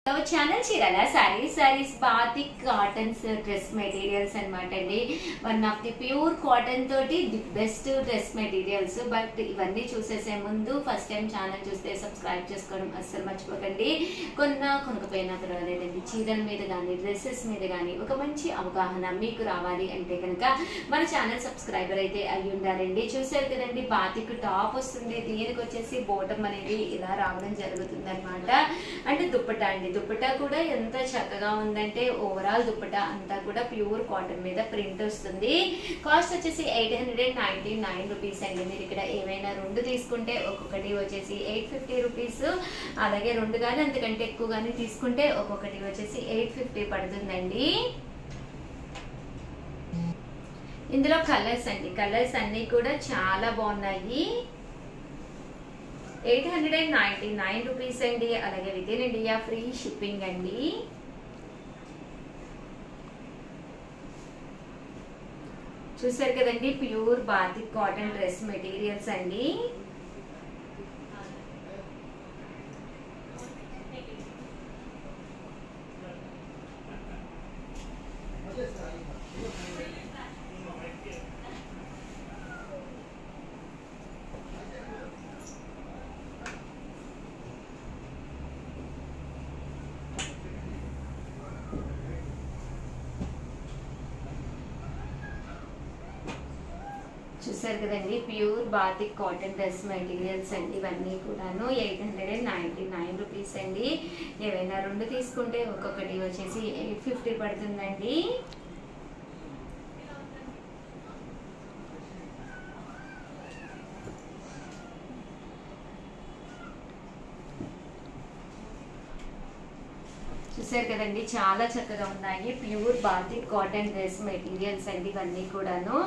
Channel Chirala saris batik cottons dress materials అన్నమాట అండి. One of the pure cotton తోటి the best dress materials. But ఇవన్నీ చూసేసే ముందు ఫస్ట్ టైం ఛానల్ చూస్తే సబ్స్క్రైబ్ చేసుకోవడం అస్సలు మర్చిపోకండి. కొనకపోయినా పర్వాలేదండి, చీరల మీద కానీ డ్రెస్సెస్ మీద కానీ ఒక మంచి అవగాహన మీకు రావాలి అంటే కనుక మన ఛానల్ సబ్స్క్రైబర్ అయితే అయ్యి ఉండాలండి. చూసారు కదండి, బాతిక్ టాప్ వస్తుంది, దీనికి వచ్చేసి బోటం అనేది ఇలా రావడం జరుగుతుంది అనమాట. అంటే దుప్పటా అండి, దుప్పటా కూడా ఎంత చక్కగా ఉందంటే ఓవరాల్ దుప్పటా అంతా కూడా ప్యూర్ కాటన్ మీద ప్రింట్ వస్తుంది. కాస్ట్ వచ్చేసి 899 రూపీస్ అండి. మీరు ఇక్కడ ఏమైనా రెండు తీసుకుంటే ఒక్కొక్కటి వచ్చేసి 850 రూపీస్, అలాగే రెండు కానీ అంతకంటే ఎక్కువ కానీ తీసుకుంటే ఒక్కొక్కటి వచ్చేసి 850 పడుతుందండి. ఇందులో కలర్స్ అండి, కలర్స్ అన్ని కూడా చాలా బాగున్నాయి. 899 రూపీస్ అండి. అలాగే with in India free shipping అండి. చూసారు కదండి, pure batik cotton dress materials అండి. చూసారు కదండి, pure batik cotton dress materials అండి. ఇవన్నీ కూడాను 899 రూపీస్ అండి. ఏవైనా రెండు తీసుకుంటే ఒక్కొక్కటి వచ్చేసి 850 పడుతుందండి. చూసారు కదండి, చాలా చక్కగా ఉన్నాయి. Pure batik cotton dress materials అండి ఇవన్నీ కూడాను.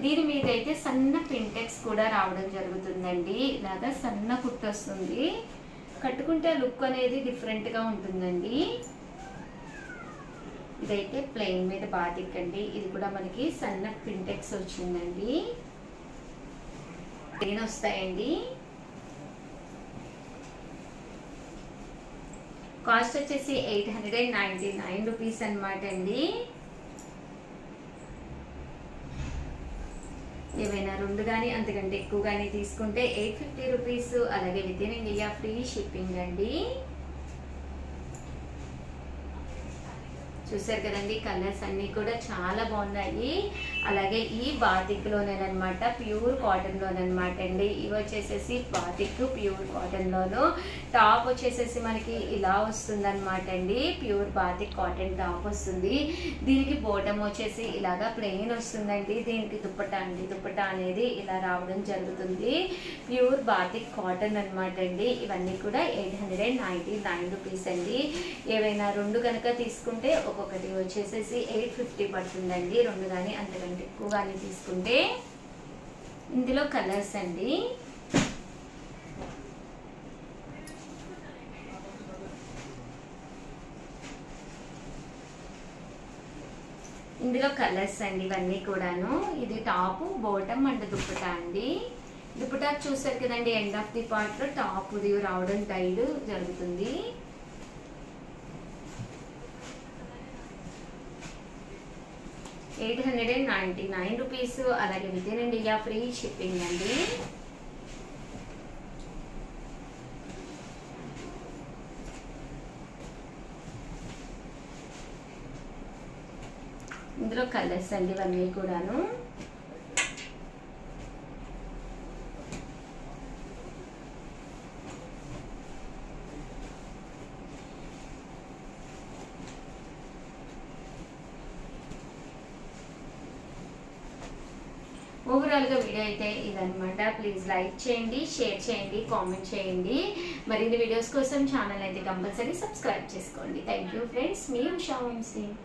దీని మీద అయితే సన్న పింటెక్స్ కూడా రావడం జరుగుతుందండి. ఇలాగా సన్న కుట్టు వస్తుంది, కట్టుకుంటే లుక్ అనేది డిఫరెంట్ గా ఉంటుందండి. ఇదైతే ప్లెయిన్ మీద బాతిక్ అండి. ఇది కూడా మనకి సన్న పింటెక్స్ వచ్చిందండి, ప్లెయిన్ వస్తాయండి. కాస్ట్ వచ్చేసి 899 రూపీస్ అనమాట అండి. ఏవైనా రెండు కానీ అంతకంటే ఎక్కువ కానీ తీసుకుంటే 850 రూపీస్, అలాగే with in India free shipping అండి. చూసారు కదండి, కలర్స్ అన్ని కూడా చాలా బాగున్నాయి. అలాగే ఈ బాతిక్ లోనేనమాట, ప్యూర్ కాటన్ లోనమాట అండి. ఇవి వచ్చేసేసి బాతిక్ ప్యూర్ కాటన్ లోను. టాప్ వచ్చేసేసి మనకి ఇలా వస్తుంది అనమాట అండి. ప్యూర్ బాతిక్ కాటన్ టాప్ వస్తుంది. దీనికి బోటం వచ్చేసి ఇలాగా ప్లెయిన్ వస్తుందండి. దీనికి దుప్పటా అండి, దుప్పటా అనేది ఇలా రావడం జరుగుతుంది. ప్యూర్ బాతిక్ కాటన్ అనమాట అండి. ఇవన్నీ కూడా 899 రూపీస్ అండి. ఏవైనా రెండు కనుక తీసుకుంటే ఒక్కొక్కటి వచ్చేసేసి 850 పడుతుందండి. రెండు కానీ అంతకంటే ఎక్కువ కానీ తీసుకుంటే. ఇందులో కలర్స్ అండి, ఇందులో కలర్స్ అండి ఇవన్నీ కూడాను. ఇది టాప్, బోటం అండ్ దుప్పటా అండి. దుప్పటా చూసారు కదండి, ఎండ్ ఆఫ్ ది పార్ట్ లో టాప్ రావడం టైడ్ జరుగుతుంది. $899 రూపీస్, అలాగే with in India free shipping అండి. ఇందులో కలర్స్ అండి ఇవన్నీ కూడాను. ఓవరాల్ గా వీడియో అయితే ఇదనమాట. ప్లీజ్ లైక్ చేయండి, షేర్ చేయండి, కామెంట్ చేయండి. మరిన్ని వీడియోస్ కోసం ఛానల్ అయితే కంపల్సరీ సబ్స్క్రైబ్ చేసుకోండి. థ్యాంక్ యూ ఫ్రెండ్స్, మీ ఉషా వంశీ.